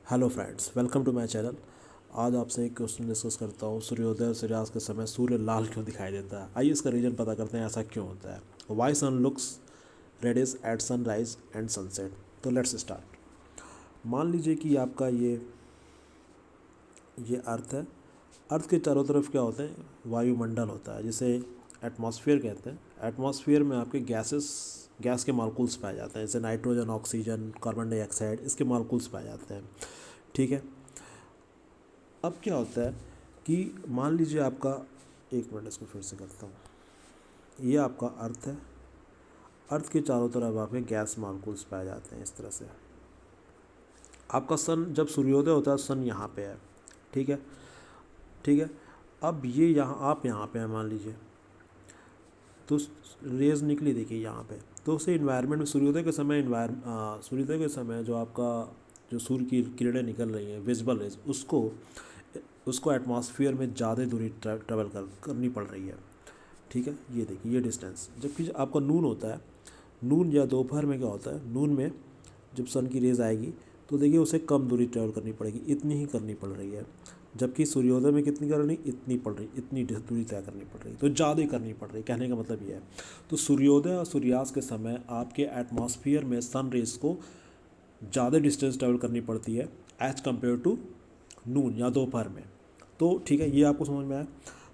Hello friends, welcome to my channel. आज आपसे एक क्वेश्चन डिस्कस करता हूँ। सूर्योदय और सूर्यास्त के समय सूर्य लाल क्यों दिखाई देता है? आइए इसका रीज़न पता करते हैं, ऐसा क्यों होता है। Why sun looks reddish at sunrise and sunset. तो लेट्स स्टार्ट। मान लीजिए कि आपका ये अर्थ है। अर्थ के चारों तरफ क्या होते हैं? वायुमंडल होता है, जिसे एटमॉस्फेयर कहते हैं। एटमॉस्फेयर में आपके गैस के मॉलिक्यूल्स पाए जाते हैं, जैसे नाइट्रोजन, ऑक्सीजन, कार्बन डाइऑक्साइड, इसके मॉलिक्यूल्स पाए जाते हैं। ठीक है। अब क्या होता है कि मान लीजिए आपका, एक मिनट इसको फिर से करता हूँ। ये आपका अर्थ है। अर्थ के चारों तरफ आपके गैस मॉलिक्यूल्स पाए जाते हैं इस तरह से। आपका सन जब सूर्योदय होता है, सन यहाँ पे है। ठीक है। ठीक है। अब ये यहाँ, आप यहाँ पे हैं मान लीजिए, तो रेज निकली देखिए यहाँ पे। तो उसे इन्वायरमेंट में सूर्योदय के समय सूर्योदय के समय जो आपका जो सूर्य की किरणें निकल रही हैं, विजिबल रेज, उसको एटमॉस्फेयर में ज़्यादा दूरी ट्रैवल करनी पड़ रही है। ठीक है। ये देखिए, ये डिस्टेंस। जबकि आपका नून होता है, नून या दोपहर में क्या होता है, नून में जब सन की रेज आएगी तो देखिए उसे कम दूरी ट्रैवल करनी पड़ेगी, इतनी ही करनी पड़ रही है। जबकि सूर्योदय में कितनी करनी, इतनी पड़ रही, इतनी दूरी तय करनी पड़ रही, तो ज़्यादा करनी पड़ रही। कहने का मतलब ये है। तो सूर्योदय और सूर्यास्त के समय आपके एटमॉस्फेयर में सन रेज को ज़्यादा डिस्टेंस ट्रैवल करनी पड़ती है एज कम्पेयर टू नून या दोपहर में। तो ठीक है, ये आपको समझ में आया।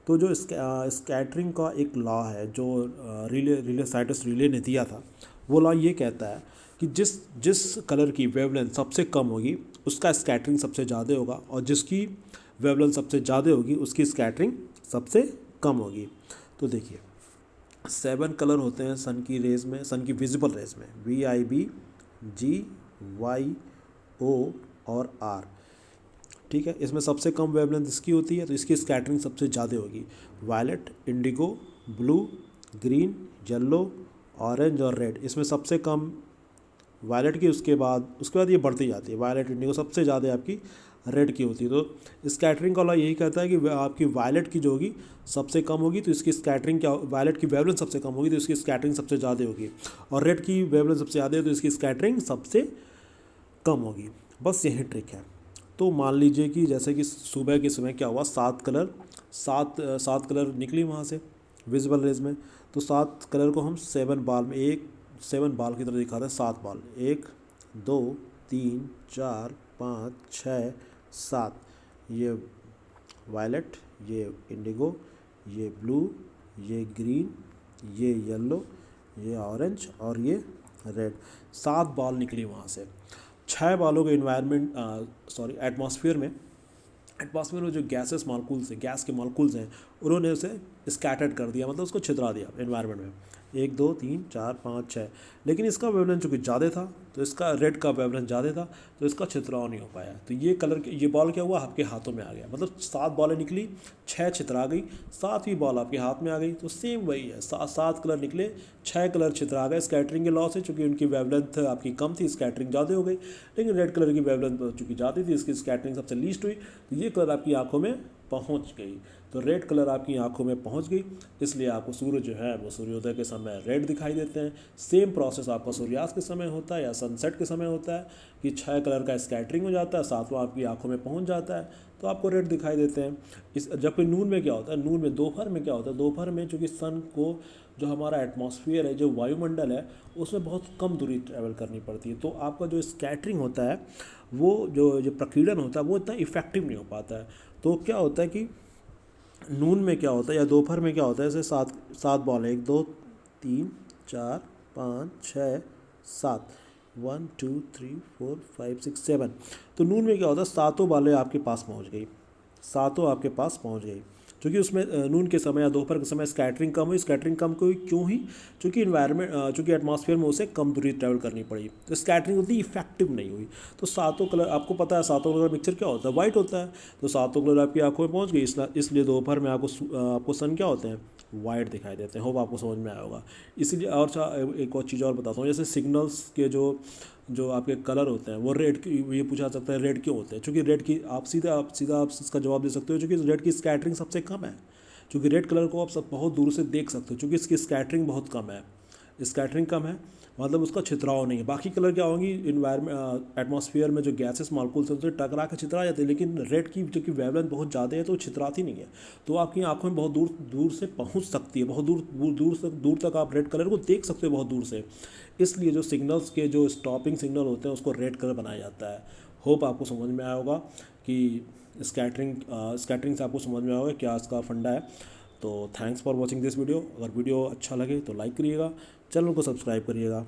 तो जो स्कैटरिंग का एक लॉ है, जो साइटस रिले ने दिया था, वो लॉ ये कहता है कि जिस जिस कलर की वेवलेंथ सबसे कम होगी उसका स्कैटरिंग सबसे ज़्यादा होगा, और जिसकी वेवलेंथ सबसे ज़्यादा होगी उसकी स्कैटरिंग सबसे कम होगी। तो देखिए 7 कलर होते हैं सन की रेज में, सन की विजिबल रेज में, VIB, GYO और R। ठीक है। इसमें सबसे कम वेवलेंथ इसकी होती है, तो इसकी स्कैटरिंग सबसे ज़्यादा होगी। Violet, indigo, blue, green, yellow, orange और रेड, इसमें सबसे कम वायलेट की, उसके बाद ये बढ़ती जाती है। वायलेट, इंडिगो, सबसे ज़्यादा आपकी रेड की होती है। तो स्कैटरिंग का लॉ यही कहता है कि आपकी वायलेट की जो होगी सबसे कम होगी, तो इसकी स्कैटरिंग क्या, वायलेट की वेवलेंथ सबसे कम होगी तो इसकी स्कैटरिंग सबसे ज़्यादा होगी, और रेड की वेवलेंथ सबसे ज़्यादा है तो इसकी स्कैटरिंग सबसे कम होगी। बस यही ट्रिक है। तो मान लीजिए कि जैसे कि सुबह के समय क्या हुआ, सात कलर निकली वहाँ से विजिबल रेज में। तो 7 कलर को हम 7 बाल की तरह दिखाते हैं। 7 बाल, 1 2 3 4 5 6 7। ये वायलेट, ये इंडिगो, ये ब्लू, ये ग्रीन, ये येलो, ये ऑरेंज और ये रेड। 7 बाल निकली वहाँ से। 6 बालों के एटमॉस्फेयर में जो गैसेस मॉलिक्यूल्स हैं, गैस के मॉलिक्यूल्स हैं, उन्होंने उसे स्कैटर्ड कर दिया, मतलब उसको छितरा दिया एनवायरनमेंट में। 1 2 3 4 5 6। लेकिन इसका वेवलेंथ चूँकि ज़्यादा था, तो इसका रेड का वेवलेंथ ज़्यादा था, तो इसका छितराव नहीं हो पाया। तो ये बॉल क्या हुआ, आपके हाथों में आ गया। मतलब 7 बॉलें निकली, 6 छितरा गई, 7वीं बॉल आपके हाथ में आ गई। तो सेम वही है, 7 कलर निकले, 6 कलर छितरा गए स्कैटरिंग के लॉ से। चूँकि उनकी वेवलेंथ आपकी कम थी, स्कैटरिंग ज़्यादा हो गई। लेकिन रेड कलर की वेवलेंथ चूँकि ज़्यादा थी, इसकी स्कैटरिंग सबसे लीस्ट हुई, तो ये कलर आपकी आंखों में पहुंच गई। तो रेड कलर आपकी आंखों में पहुंच गई, इसलिए आपको सूर्य जो है वो सूर्योदय के समय रेड दिखाई देते हैं। सेम प्रोसेस आपका सूर्यास्त के समय होता है या सनसेट के समय होता है कि 6 कलर का स्कैटरिंग हो जाता है, 7वां आपकी आंखों में पहुंच जाता है, तो आपको रेड दिखाई देते हैं। जबकि नून में क्या होता है, नून में दोपहर में क्या होता है, दोपहर में चूँकि सन को, जो हमारा एटमॉस्फेयर है, जो वायुमंडल है, उसमें बहुत कम दूरी ट्रैवल करनी पड़ती है। तो आपका जो स्कैटरिंग होता है, वो जो प्रकीर्णन होता है, वो इतना इफेक्टिव नहीं हो पाता है। तो क्या होता है कि नून में क्या होता है या दोपहर में क्या होता है, जैसे 7 बॉल है, 1 2 3 4 5 6 7, 1 2 3 4 5 6 7। तो नून में क्या होता है, सातों बालें आपके पास पहुंच गई, सातों आपके पास पहुंच गई। क्योंकि उसमें नून के समय या दोपहर के समय स्कैटरिंग कम हुई। स्कैटरिंग कम हुई क्यों ही, चूँकि एटमॉस्फेयर में उसे कम दूरी ट्रैवल करनी पड़ी, तो स्कैटरिंग उतनी इफेक्टिव नहीं हुई। तो सातों कलर, आपको पता है सातों कलर मिक्सचर क्या होता है, वाइट होता है। तो सातों कलर आपकी आंखों में पहुंच गई, इसलिए दोपहर में आपको सन क्या होते हैं, वाइट दिखाई देते हैं। होप आपको समझ में आया होगा। इसीलिए और एक और चीज़ और बताता हूँ, जैसे सिग्नल्स के जो आपके कलर होते हैं, वो रेड, ये पूछा जा सकता है रेड क्यों होते हैं। चूँकि रेड की आप सीधा इसका जवाब दे सकते हो, चूँकि रेड की स्कैटरिंग सबसे कम है। चूँकि रेड कलर को आप सब बहुत दूर से देख सकते हो, चूँकि इसकी स्कैटरिंग बहुत कम है, स्कैटरिंग कम है, मतलब उसका छितराव नहीं है। बाकी कलर क्या होंगी, इन्वायरमेंट एटमॉस्फेयर में जो गैसेस मॉलिक्यूल्स हैं उससे टकरा के छितरा जाते हैं, लेकिन रेड की जो कि वेवलेंथ बहुत ज़्यादा है तो छितराती नहीं है, तो आपकी आंखों में बहुत दूर दूर से पहुंच सकती है, बहुत दूर तक आप रेड कलर को देख सकते हो बहुत दूर से। इसलिए जो सिग्नल्स के जो स्टॉपिंग सिग्नल होते हैं उसको रेड कलर बनाया जाता है। होप आपको समझ में आया होगा कि स्कैटरिंग से आपको समझ में आया होगा क्या इसका फंडा है। तो thanks for watching this video. अगर वीडियो अच्छा लगे तो लाइक करिएगा, चैनल को सब्सक्राइब करिएगा।